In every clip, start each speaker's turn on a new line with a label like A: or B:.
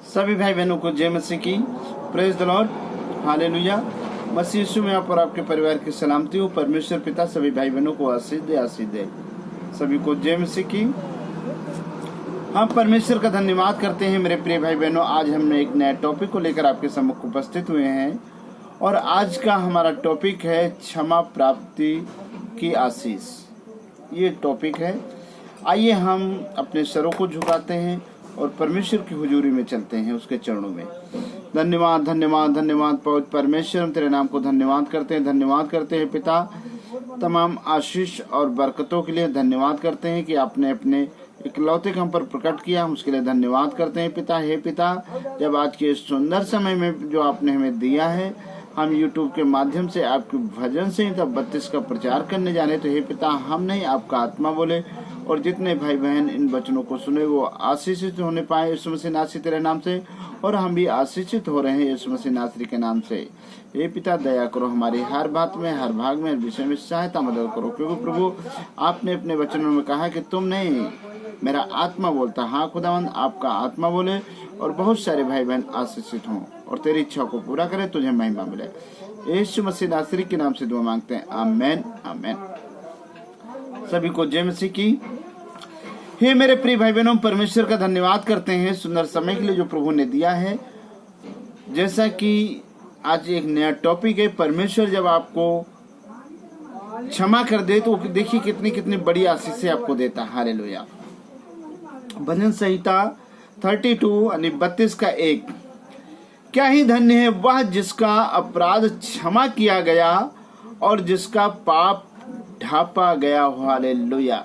A: सभी भाई बहनों को जय मसीह की। Praise the lord, hallelujah. मसीह यीशु में आप और आपके परिवार की सलामती हो। परमेश्वर पिता सभी भाई बहनों को आशीष दे, आशीष दे। सभी को जय मसीह की। हम परमेश्वर का धन्यवाद करते हैं मेरे प्रिय भाई बहनों। आज हमने एक नया टॉपिक को लेकर आपके सम्मुख उपस्थित हुए हैं और आज का हमारा टॉपिक है क्षमा प्राप्ति की आशीष। ये टॉपिक है। आइए हम अपने सरों को झुकाते हैं और परमेश्वर की हुजूरी में चलते हैं, उसके चरणों में। धन्यवाद धन्यवाद धन्यवाद पवित्र परमेश्वर, हम तेरे नाम को धन्यवाद करते हैं। धन्यवाद करते हैं पिता तमाम आशीष और बरकतों के लिए। धन्यवाद करते हैं कि आपने अपने इकलौते को हम पर प्रकट किया, हम उसके लिए धन्यवाद करते हैं पिता। हे पिता, जब आज के इस सुंदर समय में जो आपने हमें दिया है, हम YouTube के माध्यम से आपके भजन से तब 32 का प्रचार करने जाने, तो हे पिता हम नहीं, आपका आत्मा बोले और जितने भाई बहन इन वचनों को सुने वो आशीषित होने पाए यीशु मसीह नासरी तेरे नाम से, और हम भी आशीषित हो रहे हैं यीशु मसीह नासरी के नाम से। हे पिता दया करो, हमारी हर बात में, हर भाग में, हर विषय में सहायता मदद करो, क्योंकि प्रभु आपने अपने वचनों में कहा कि तुम नहीं, मेरा आत्मा बोलता। हाँ खुदावंद, आपका आत्मा बोले और बहुत सारे भाई बहन आशीषित हों और तेरी इच्छा को पूरा करे, तुझे महिमा मिले। यीशु मसीह नासरी के नाम से दुआ मांगते हैं, आमेन आमेन। सभी को जय मसीह की। हे मेरे प्रिय भाई बहनों, परमेश्वर का धन्यवाद करते हैं सुंदर समय के लिए जो प्रभु ने दिया है। जैसा कि आज एक नया टॉपिक है, परमेश्वर जब आपको क्षमा कर दे तो देखिए कितनी कितनी बड़ी आशीष आपको देता। हालेलुया। भजन संहिता 32 यानी 32 का 1। क्या ही धन्य है वह जिसका अपराध क्षमा किया गया और जिसका पाप ढापा गया हो। हालेलुया।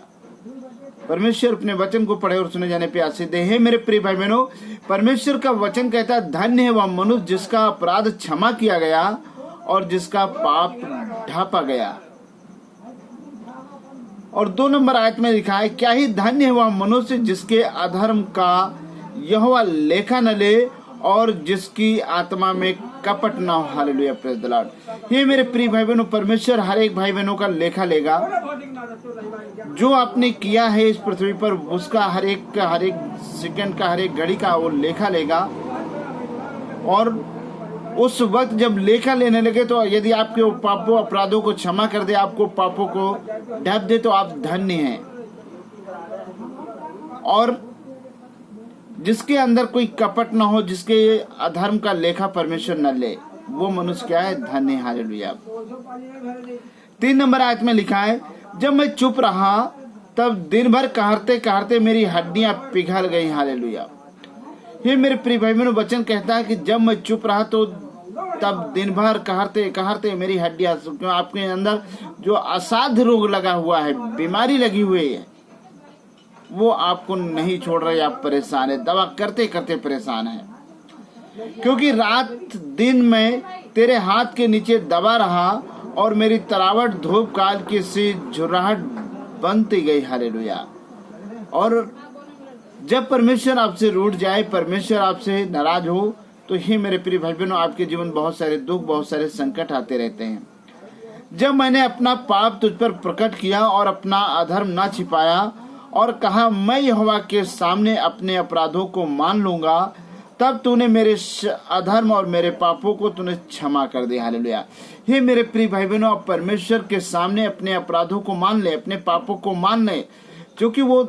A: परमेश्वर अपने वचन को पढ़े और सुने जाने पे आशीष दे। हे मेरे प्रिय भाई बहनों, परमेश्वर का वचन कहता है धन्य है वह मनुष्य जिसका अपराध क्षमा किया गया और जिसका पाप ढापा गया। और 2 नंबर आयत में लिखा है, क्या ही धन्य है वह मनुष्य जिसके अधर्म का यहोवा लेखा न ले और जिसकी आत्मा में कपट न हो। Hallelujah, praise the Lord. ये मेरे प्रिय भाई बहनों, परमेश्वर हर एक भाई बहनों का लेखा लेगा। जो आपने किया है इस पृथ्वी पर, उसका हर एक सेकंड का, हर एक घड़ी का वो लेखा लेगा। और उस वक्त जब लेखा लेने लगे तो यदि आपके वो पापों अपराधों को क्षमा कर दे, आपको पापों को ढक दे, तो आप धन्य हैं। और जिसके अंदर कोई कपट न हो, जिसके अधर्म का लेखा परमेश्वर न ले, वो मनुष्य क्या है? धन्य। हालेलुया। 3 नंबर आयत में लिखा है, जब मैं चुप रहा तब दिन भर कहते कहते मेरी हड्डियां पिघल गई। हालेलुया। ये मेरे प्रिय भाई बहनों, वचन कहता है कि जब मैं चुप रहा तो तब दिन भर कहते कहते मेरी हड्डियां, आपके अंदर जो असाध्य रोग लगा हुआ है, बीमारी लगी हुई है, वो आपको नहीं छोड़ रही। आप परेशान है, दवा करते करते परेशान है, क्योंकि रात दिन में तेरे हाथ के नीचे दबा रहा और मेरी तरावट धूप काल की सी झुर्राहट बनती गई। हालेलुया। और जब परमेश्वर आपसे रूठ जाए, परमेश्वर आपसे नाराज हो, तो ही मेरे प्रिय भाई बहनों, आपके जीवन बहुत सारे दुख, बहुत सारे संकट आते रहते हैं। जब मैंने अपना पाप तुझ पर प्रकट किया और अपना अधर्म ना छिपाया और कहा मैं यहोवा के सामने अपने अपराधों को मान लूंगा, तब तूने मेरे अधर्म और मेरे पापों को तूने क्षमा कर दिया। हालेलुया। हे मेरे प्रिय भाई बहनों, आप परमेश्वर के सामने अपने अपराधों को मान ले, अपने पापों को मान ले, क्योंकि वो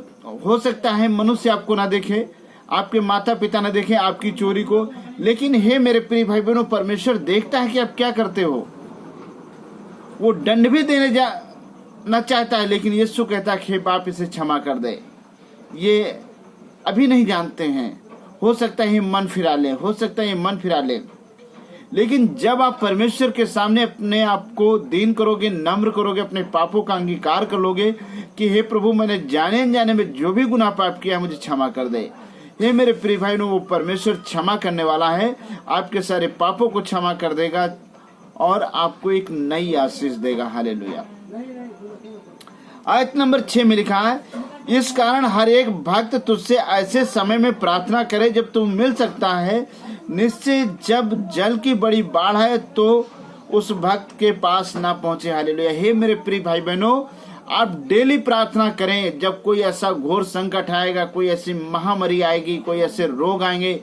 A: हो सकता है मनुष्य आपको ना देखे, आपके माता पिता ना देखे आपकी चोरी को, लेकिन हे मेरे प्रिय भाई बहनों, परमेश्वर देखता है कि आप क्या करते हो। वो दंड भी देने ना चाहता है, लेकिन यीशु कहता है कि बाप इसे क्षमा कर दे, ये अभी नहीं जानते हैं, हो सकता है मन फिरा ले, हो सकता है मन फिरा ले। लेकिन जब आप परमेश्वर के सामने अपने आप को दीन करोगे, नम्र करोगे, अपने पापों का अंगीकार कर लोगे कि हे प्रभु, मैंने जाने अनजाने में जो भी गुनाह पाप किया मुझे क्षमा कर दे। हे मेरे प्रिय भाइयों, वो परमेश्वर क्षमा करने वाला है, आपके सारे पापों को क्षमा कर देगा और आपको एक नई आशीष देगा। हालेलुया। आयत नंबर 6 में लिखा है, इस कारण हर एक भक्त तुझसे ऐसे समय में प्रार्थना करे जब तू मिल सकता है। निश्चय जब जल की बड़ी बाढ़ है तो उस भक्त के पास ना पहुंचे। हालेलुया। हे मेरे प्रिय भाई बहनों, आप डेली प्रार्थना करें। जब कोई ऐसा घोर संकट आएगा, कोई ऐसी महामारी आएगी, कोई ऐसे रोग आएंगे,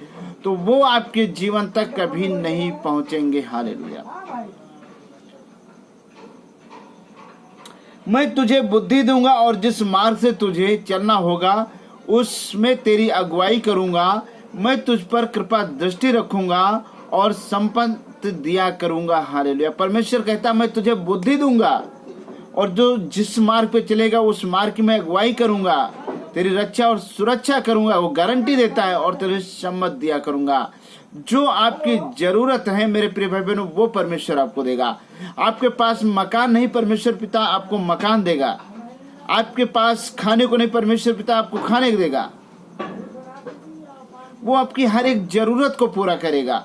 A: तो वो आपके जीवन तक कभी नहीं पहुंचेंगे। हालेलुया। मैं तुझे बुद्धि दूंगा और जिस मार्ग से तुझे चलना होगा उसमें तेरी अगुवाई करूंगा। मैं तुझ पर कृपा दृष्टि रखूंगा और संपत्ति दिया करूंगा। हालेलुया। परमेश्वर कहता मैं तुझे बुद्धि दूंगा और जो जिस मार्ग पे चलेगा उस मार्ग की मैं अगुवाई करूंगा, तेरी रक्षा और सुरक्षा करूंगा। वो गारंटी देता है। और तेरी सम्मत दिया करूंगा। जो आपकी जरूरत है मेरे प्रिय भाई बहनों, वो परमेश्वर आपको देगा। आपके पास मकान नहीं, परमेश्वर पिता आपको मकान देगा। आपके पास खाने को नहीं, परमेश्वर पिता आपको खाने को देगा। वो आपकी हर एक जरूरत को पूरा करेगा।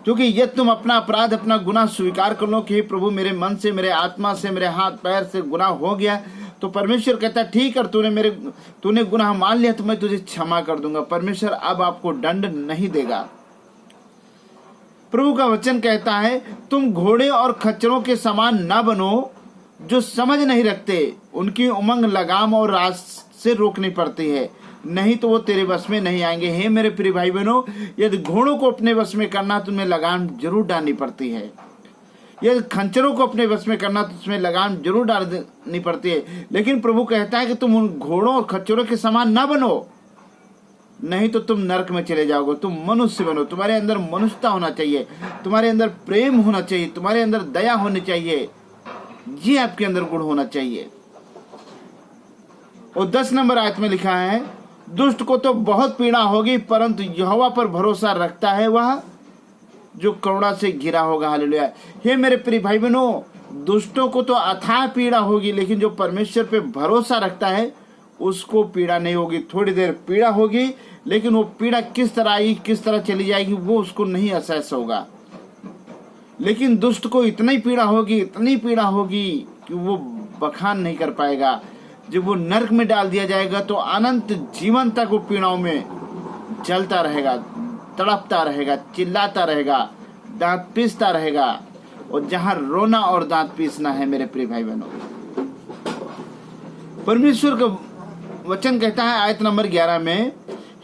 A: क्योंकि यदि तुम अपना अपराध, अपना गुनाह स्वीकार कर लो कि हे प्रभु मेरे मन से, मेरे आत्मा से, मेरे हाथ पैर से गुनाह हो गया, तो परमेश्वर कहता है ठीक है, तूने गुनाह मान लिया तो मैं तुझे क्षमा कर दूंगा। परमेश्वर अब आपको दंड नहीं देगा। प्रभु का वचन कहता है तुम घोड़े और खच्चरों के समान ना बनो जो समझ नहीं रखते। उनकी उमंग लगाम और रास से रोकनी पड़ती है, नहीं तो वो तेरे वश में नहीं आएंगे। हे मेरे प्रिय भाई बहनों, यदि घोड़ों को अपने वश में करना तो उनमें लगाम जरूर डालनी पड़ती है। यदि खंचरों को अपने वश में करना तो उसमें लगाम जरूर डालनी पड़ती है। लेकिन प्रभु कहता है कि तुम उन घोड़ों और खच्चरों के समान ना बनो, नहीं तो तुम नरक में चले जाओगे। तुम मनुष्य बनो। तुम्हारे अंदर मनुष्यता होना चाहिए, तुम्हारे अंदर प्रेम होना चाहिए, तुम्हारे अंदर दया होनी चाहिए। ये आपके अंदर गुण होना चाहिए। और 10 नंबर आयत में लिखा है दुष्ट को तो बहुत पीड़ा होगी, परंतु यहोवा पर भरोसा रखता है वह जो करुणा से घिरा होगा। हालेलुया। हे मेरे प्रिय भाई बहनों, दुष्टों को तो अथाह पीड़ा होगी, लेकिन जो परमेश्वर पे भरोसा रखता है उसको पीड़ा नहीं होगी। थोड़ी देर पीड़ा होगी, लेकिन वो पीड़ा किस तरह आई, किस तरह चली जाएगी, वो उसको नहीं एहसास होगा। लेकिन दुष्ट को इतनी पीड़ा होगी, इतनी पीड़ा होगी कि वो बखान नहीं कर पाएगा। जब वो नरक में डाल दिया जाएगा तो अनंत जीवन तक वो पीड़ाओं में जलता रहेगा, तड़पता रहेगा, चिल्लाता रहेगा, दांत पीसता रहेगा। और जहां रोना और दांत पीसना है मेरे प्रिय भाई बहनों, परमेश्वर का वचन कहता है आयत नंबर 11 में,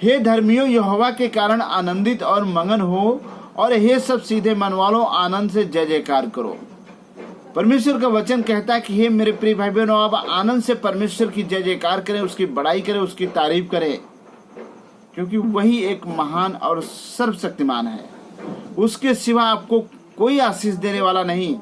A: हे धर्मियों यहोवा के कारण आनंदित और मगन हो, और हे सब सीधे मन वालों आनंद से जय जयकार करो। परमेश्वर का वचन कहता है कि हे मेरे प्रिय भाई बहनों, आप आनंद से परमेश्वर की जय जयकार करें, उसकी बड़ाई करें, उसकी तारीफ करें, क्योंकि वही एक महान और सर्वशक्तिमान है। उसके सिवा आपको कोई आशीष देने वाला नहीं।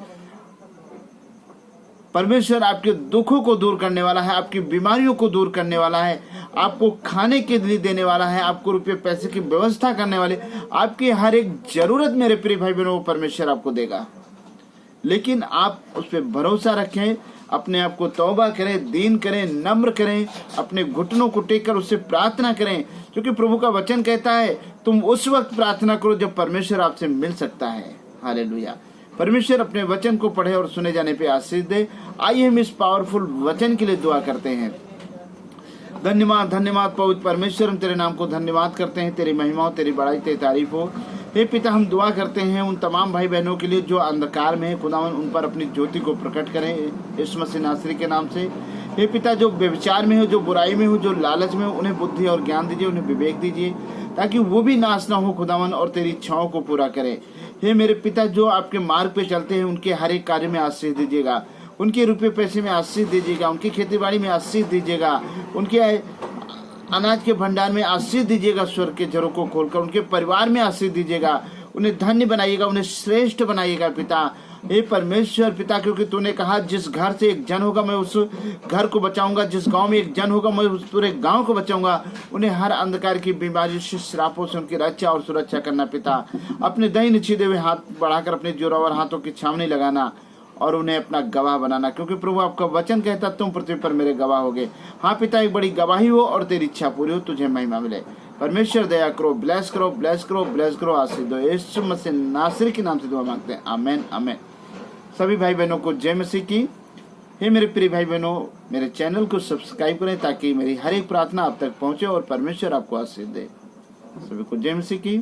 A: परमेश्वर आपके दुखों को दूर करने वाला है, आपकी बीमारियों को दूर करने वाला है, आपको खाने के लिए देने वाला है, आपको रुपये पैसे की व्यवस्था करने वाले, आपकी हर एक जरूरत मेरे प्रिय भाई बहनों परमेश्वर आपको देगा। लेकिन आप उस पर भरोसा रखें, अपने आप को तौबा करें, दीन करें, नम्र करें, अपने घुटनों को टेक कर उससे प्रार्थना करें। क्योंकि प्रभु का वचन कहता है तुम उस वक्त प्रार्थना करो जब परमेश्वर आपसे मिल सकता है। हालेलुया। परमेश्वर अपने वचन को पढ़े और सुने जाने पे आशीष दे। आइए हम इस पावरफुल वचन के लिए दुआ करते हैं। धन्यवाद धन्यवाद पवित्र परमेश्वर, हम तेरे नाम को धन्यवाद करते हैं। तेरी महिमा हो, तेरी बड़ाई, तेरी तारीफ हो। हे पिता, हम दुआ करते हैं उन तमाम भाई बहनों के लिए जो अंधकार में है, खुदावन उन पर अपनी ज्योति को प्रकट करें यीशु मसीह नासरी के नाम से। हे पिता, जो व्यभिचार में हो, जो बुराई में हो, जो लालच में हो, उन्हें बुद्धि और ज्ञान दीजिए, उन्हें विवेक दीजिए, ताकि वो भी नाश ना हो खुदावन, और तेरी इच्छाओं को पूरा करें। हे मेरे पिता, जो आपके मार्ग पे चलते हैं उनके हर एक कार्य में आशीष दीजिएगा, उनके रुपये पैसे में आशीष दीजिएगा, उनकी खेती बाड़ी में आशीष दीजिएगा, उनके अनाज के भंडार में आशीष दीजिएगा, स्वर्ग के झरों को खोलकर उनके परिवार में आशीष दीजिएगा, उन्हें धन्य बनाइएगा, उन्हें श्रेष्ठ बनाइएगा पिता। हे परमेश्वर पिता, क्योंकि तूने कहा जिस घर से एक जन होगा मैं उस घर को बचाऊंगा, जिस गांव में एक जन होगा मैं उस पूरे गांव को बचाऊंगा। उन्हें हर अंधकार की बीमारी से, श्रापों से उनकी रक्षा और सुरक्षा करना पिता। अपने दाहिने छिदे हुए हाथ बढ़ाकर अपने जोरावर हाथों की छावनी लगाना और उन्हें अपना गवाह बनाना, क्योंकि प्रभु आपका वचन कहता तुम पृथ्वी पर मेरे गवाह होगे। हाँ पिता, एक बड़ी गवाही हो और तेरी इच्छा पूरी हो, तुझे महिमा मिले। परमेश्वर दया करो, ब्लेस करो, ब्लेस करो, ब्लेस करो, आशीष दो। यीशु मसीह नासरी के नाम से दुआ मांगते हैं, आमीन आमीन। सभी भाई बहनों को जय मसीह की। हे मेरे प्रिय भाई बहनों, मेरे चैनल को सब्सक्राइब करें ताकि मेरी हर एक प्रार्थना आप तक पहुंचे और परमेश्वर आपको आशीष दे। सभी को जय मसीह की।